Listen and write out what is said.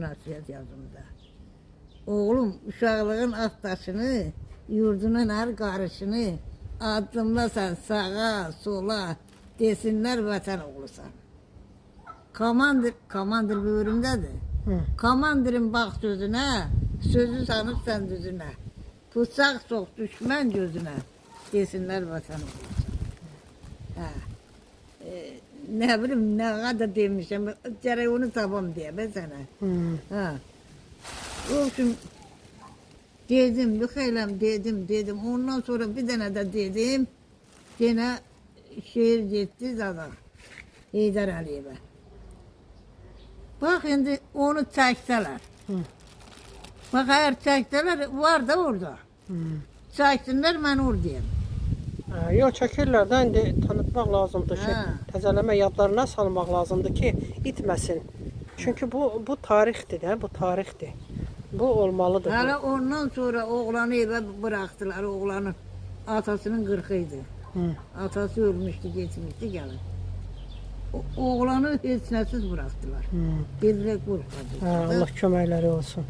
nəsihət yazımda. Oğlum, uşaqlığın at daşını, yurdunun hər qarışını, addımlasan sağa, sola, desinlər vətən oğlusan. Komandir buyurumdadır. Komandirin bax sözünə, sözü sanıb sən düzünə. Bıçaq sox düşmən gözünə, desinlər vətən oğlusan. Nə bilim, nə qədər demişəm, gərək onu tapam deyə ben sənə. O üçün dedim, xeyləm dedim. Ondan sonra bir dənə də dedim, yenə şehir getdi zada, Heydər Əliyevə. Bax, indi onu çəksələr. Bax, əgər çəksələr, var da orada. Çəksinlər, mən oradayım. Yox, çəkirlər də, indi tanıtmaq lazımdır ki, təzələmə yadlarına salmaq lazımdır ki, itməsin. Çünki bu tarixdir də, bu tarixdir. Bu olmalıdır. Hələ ondan sonra oğlanı evə bıraxdılar, oğlanın atasının 40 idi. Atası ölmüşdü, getmişdi, gəlin. Oğlanı heç nəsiz bıraxdılar. Dedilər, qorxadı. Allah köməkləri olsun.